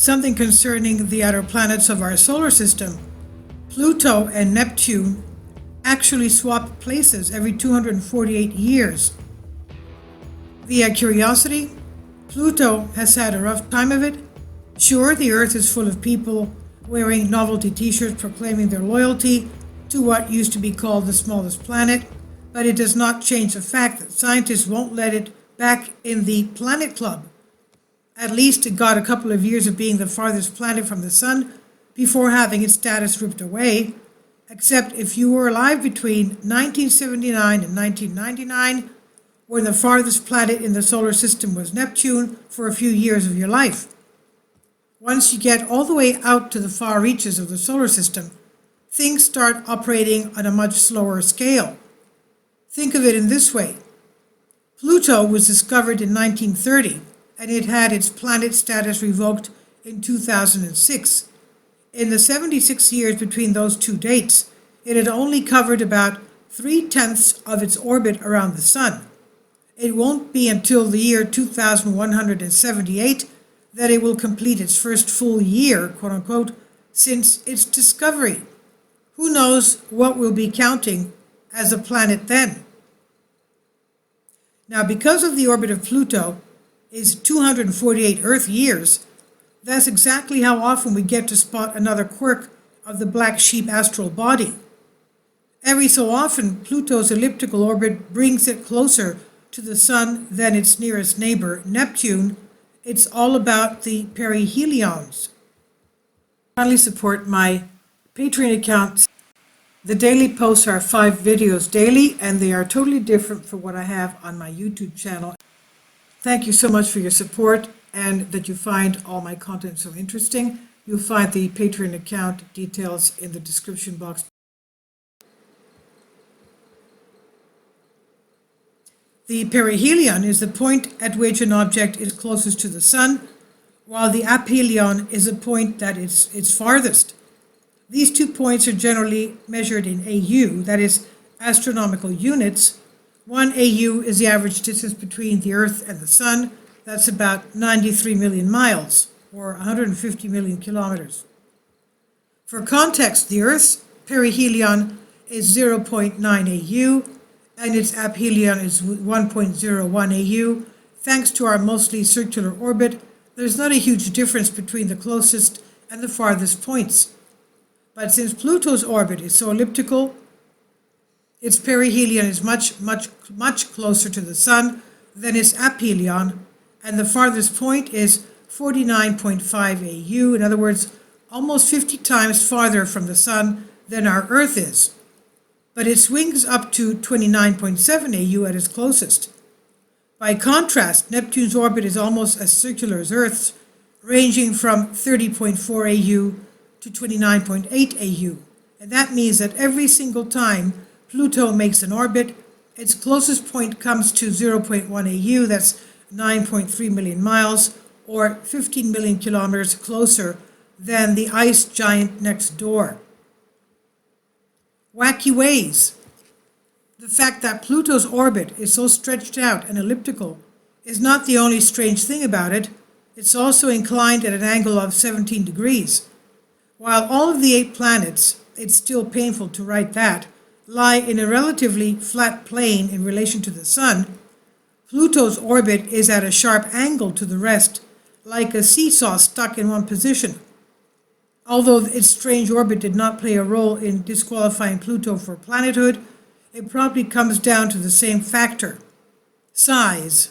Something concerning the outer planets of our solar system. Pluto and Neptune actually swap places every 248 years. Via curiosity, Pluto has had a rough time of it. Sure, the Earth is full of people wearing novelty t-shirts proclaiming their loyalty to what used to be called the smallest planet, but it does not change the fact that scientists won't let it back in the Planet Club. At least it got a couple of years of being the farthest planet from the sun before having its status ripped away, except if you were alive between 1979 and 1999, when the farthest planet in the solar system was Neptune for a few years of your life. Once you get all the way out to the far reaches of the solar system, things start operating on a much slower scale. Think of it in this way. Pluto was discovered in 1930, and it had its planet status revoked in 2006. In the 76 years between those two dates, it had only covered about 3/10 of its orbit around the sun. It won't be until the year 2178 that it will complete its first full year, quote unquote, since its discovery. Who knows what we'll be counting as a planet then? Now, because of the orbit of Pluto is 248 Earth years, that's exactly how often we get to spot another quirk of the black sheep astral body. Every so often, Pluto's elliptical orbit brings it closer to the sun than its nearest neighbor, Neptune. It's all about the perihelions. Kindly support my Patreon account. The daily posts are 5 videos daily, and they are totally different from what I have on my YouTube channel. Thank you so much for your support and that you find all my content so interesting. You'll find the Patreon account details in the description box. The perihelion is the point at which an object is closest to the sun, while the aphelion is a point that is its farthest. These 2 points are generally measured in AU, that is, astronomical units. 1 AU is the average distance between the Earth and the sun. That's about 93 million miles, or 150 million kilometers. For context, the Earth's perihelion is 0.9 AU, and its aphelion is 1.01 AU. Thanks to our mostly circular orbit, there's not a huge difference between the closest and the farthest points. But since Pluto's orbit is so elliptical, its perihelion is much closer to the sun than its aphelion, and the farthest point is 49.5 AU, in other words, almost 50 times farther from the sun than our Earth is. But it swings up to 29.7 AU at its closest. By contrast, Neptune's orbit is almost as circular as Earth's, ranging from 30.4 AU to 29.8 AU. And that means that every single time Pluto makes an orbit, its closest point comes to 0.1 AU, that's 9.3 million miles, or 15 million kilometers closer than the ice giant next door. Wacky ways. The fact that Pluto's orbit is so stretched out and elliptical is not the only strange thing about it. It's also inclined at an angle of 17 degrees. While all of the 8 planets, it's still painful to write that, lie in a relatively flat plane in relation to the sun, Pluto's orbit is at a sharp angle to the rest, like a seesaw stuck in one position. Although its strange orbit did not play a role in disqualifying Pluto for planethood, it probably comes down to the same factor: size.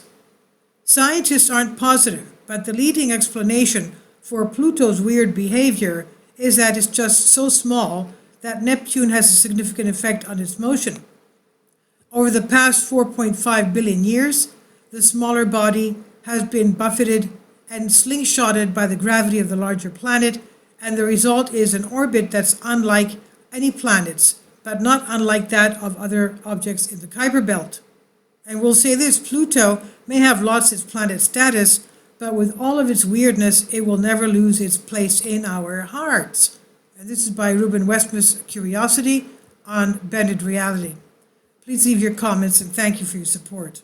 Scientists aren't positive, but the leading explanation for Pluto's weird behavior is that it's just so small that Neptune has a significant effect on its motion. Over the past 4.5 billion years, the smaller body has been buffeted and slingshotted by the gravity of the larger planet, and the result is an orbit that's unlike any planet's, but not unlike that of other objects in the Kuiper Belt. And we'll say this: Pluto may have lost its planet status, but with all of its weirdness, it will never lose its place in our hearts. And this is by Ruben Westman's Curiosity on Bended Reality. Please leave your comments, and thank you for your support.